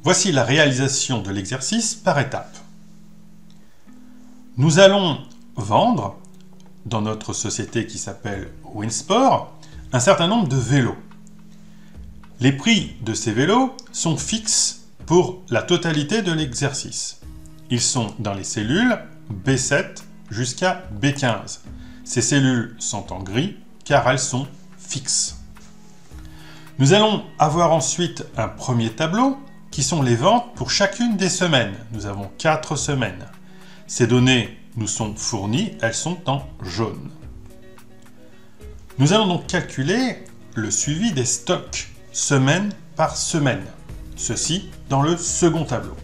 Voici la réalisation de l'exercice par étapes. Nous allons vendre, dans notre société qui s'appelle Winsport, un certain nombre de vélos. Les prix de ces vélos sont fixes pour la totalité de l'exercice. Ils sont dans les cellules B7 jusqu'à B15. Ces cellules sont en gris car elles sont fixes. Nous allons avoir ensuite un premier tableau qui sont les ventes pour chacune des semaines. Nous avons 4 semaines. Ces données nous sont fournies, elles sont en jaune. Nous allons donc calculer le suivi des stocks, semaine par semaine. Ceci dans le second tableau.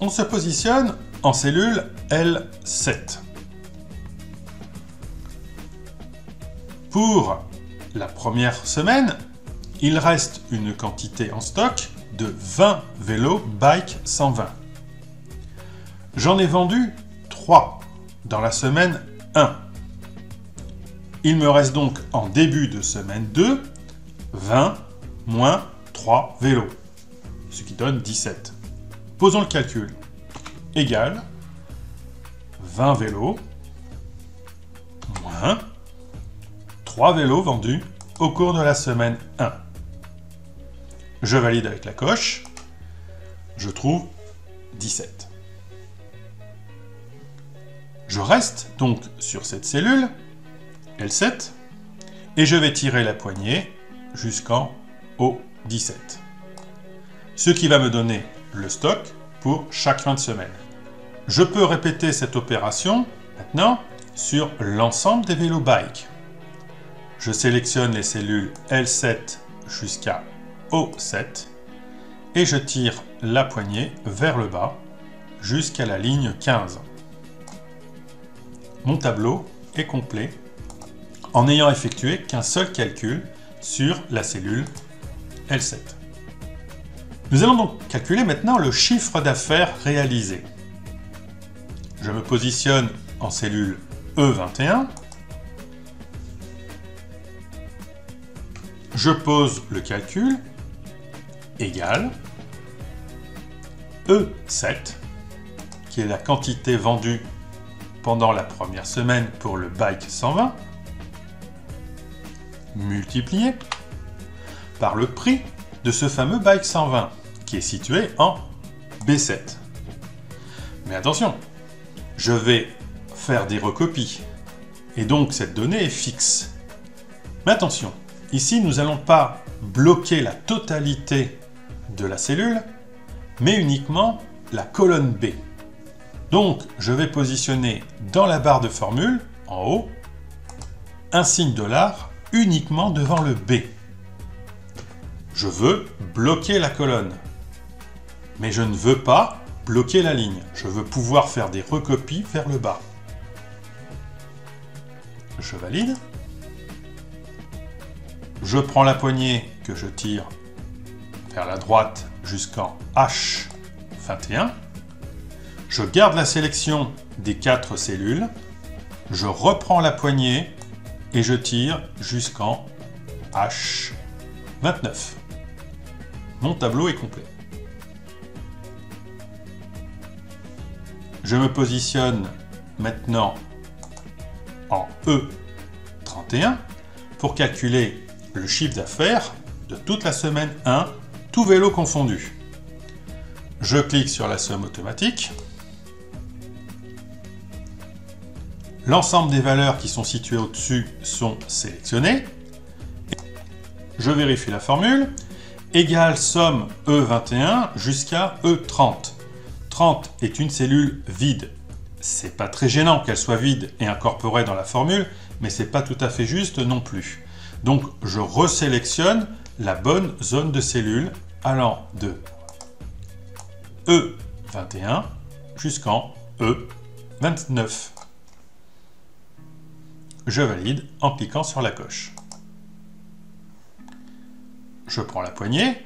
On se positionne en cellule L7. Pour la première semaine, il reste une quantité en stock de 20 vélos Bike 120. J'en ai vendu 3 dans la semaine 1. Il me reste donc en début de semaine 2, 20 moins 3 vélos, ce qui donne 17. Posons le calcul. Égale 20 vélos moins 3 vélos vendus au cours de la semaine 1. Je valide avec la coche. Je trouve 17. Je reste donc sur cette cellule, L7, et je vais tirer la poignée jusqu'en O17. Ce qui va me donner le stock pour chaque fin de semaine. Je peux répéter cette opération maintenant sur l'ensemble des vélos bike. Je sélectionne les cellules L7 jusqu'à O7 et je tire la poignée vers le bas jusqu'à la ligne 15. Mon tableau est complet en n'ayant effectué qu'un seul calcul sur la cellule L7. Nous allons donc calculer maintenant le chiffre d'affaires réalisé. Je me positionne en cellule E21. Je pose le calcul égale E7, qui est la quantité vendue pendant la première semaine pour le Bike 120, multiplié par le prix de ce fameux Bike 120, qui est situé en B7. Mais attention, je vais faire des recopies, et donc cette donnée est fixe. Mais attention, ici nous n'allons pas bloquer la totalité de la cellule, mais uniquement la colonne B. Donc je vais positionner dans la barre de formule, en haut, un signe $, uniquement devant le B. Je veux bloquer la colonne, mais je ne veux pas bloquer la ligne. Je veux pouvoir faire des recopies vers le bas. Je valide. Je prends la poignée que je tire vers la droite jusqu'en H21. Je garde la sélection des 4 cellules. Je reprends la poignée et je tire jusqu'en H29. Mon tableau est complet. Je me positionne maintenant en E31 pour calculer le chiffre d'affaires de toute la semaine 1, tout vélo confondu. Je clique sur la somme automatique. L'ensemble des valeurs qui sont situées au-dessus sont sélectionnées. Je vérifie la formule. Égale somme E21 jusqu'à E30. 30 est une cellule vide. C'est pas très gênant qu'elle soit vide et incorporée dans la formule, mais c'est pas tout à fait juste non plus. Donc je resélectionne la bonne zone de cellules allant de E21 jusqu'en E29. Je valide en cliquant sur la coche. Je prends la poignée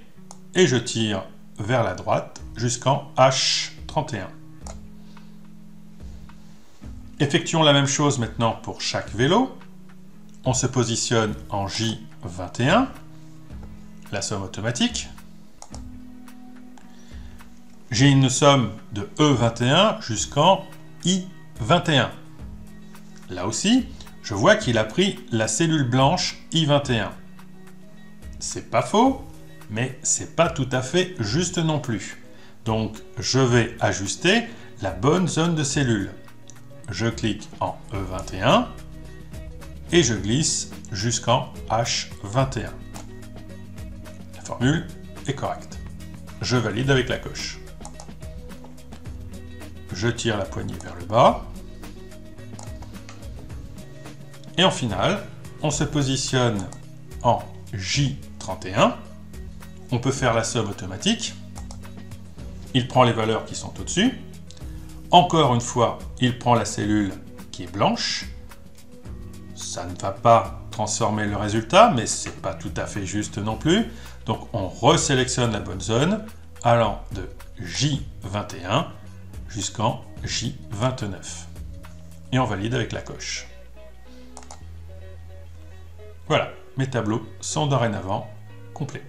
et je tire vers la droite jusqu'en H31. Effectuons la même chose maintenant pour chaque vélo. On se positionne en J21, la somme automatique. J'ai une somme de E21 jusqu'en I21. Là aussi, je vois qu'il a pris la cellule blanche I21. C'est pas faux, mais c'est pas tout à fait juste non plus. Donc, je vais ajuster la bonne zone de cellule. Je clique en E21 et je glisse jusqu'en H21. La formule est correcte. Je valide avec la coche. Je tire la poignée vers le bas. Et en finale, on se positionne en J31. On peut faire la somme automatique. Il prend les valeurs qui sont au-dessus. Encore une fois, il prend la cellule qui est blanche. Ça ne va pas transformer le résultat, mais ce n'est pas tout à fait juste non plus. Donc on resélectionne la bonne zone, allant de J21 jusqu'en J29. Et on valide avec la coche. Voilà, mes tableaux sont dorénavant complets.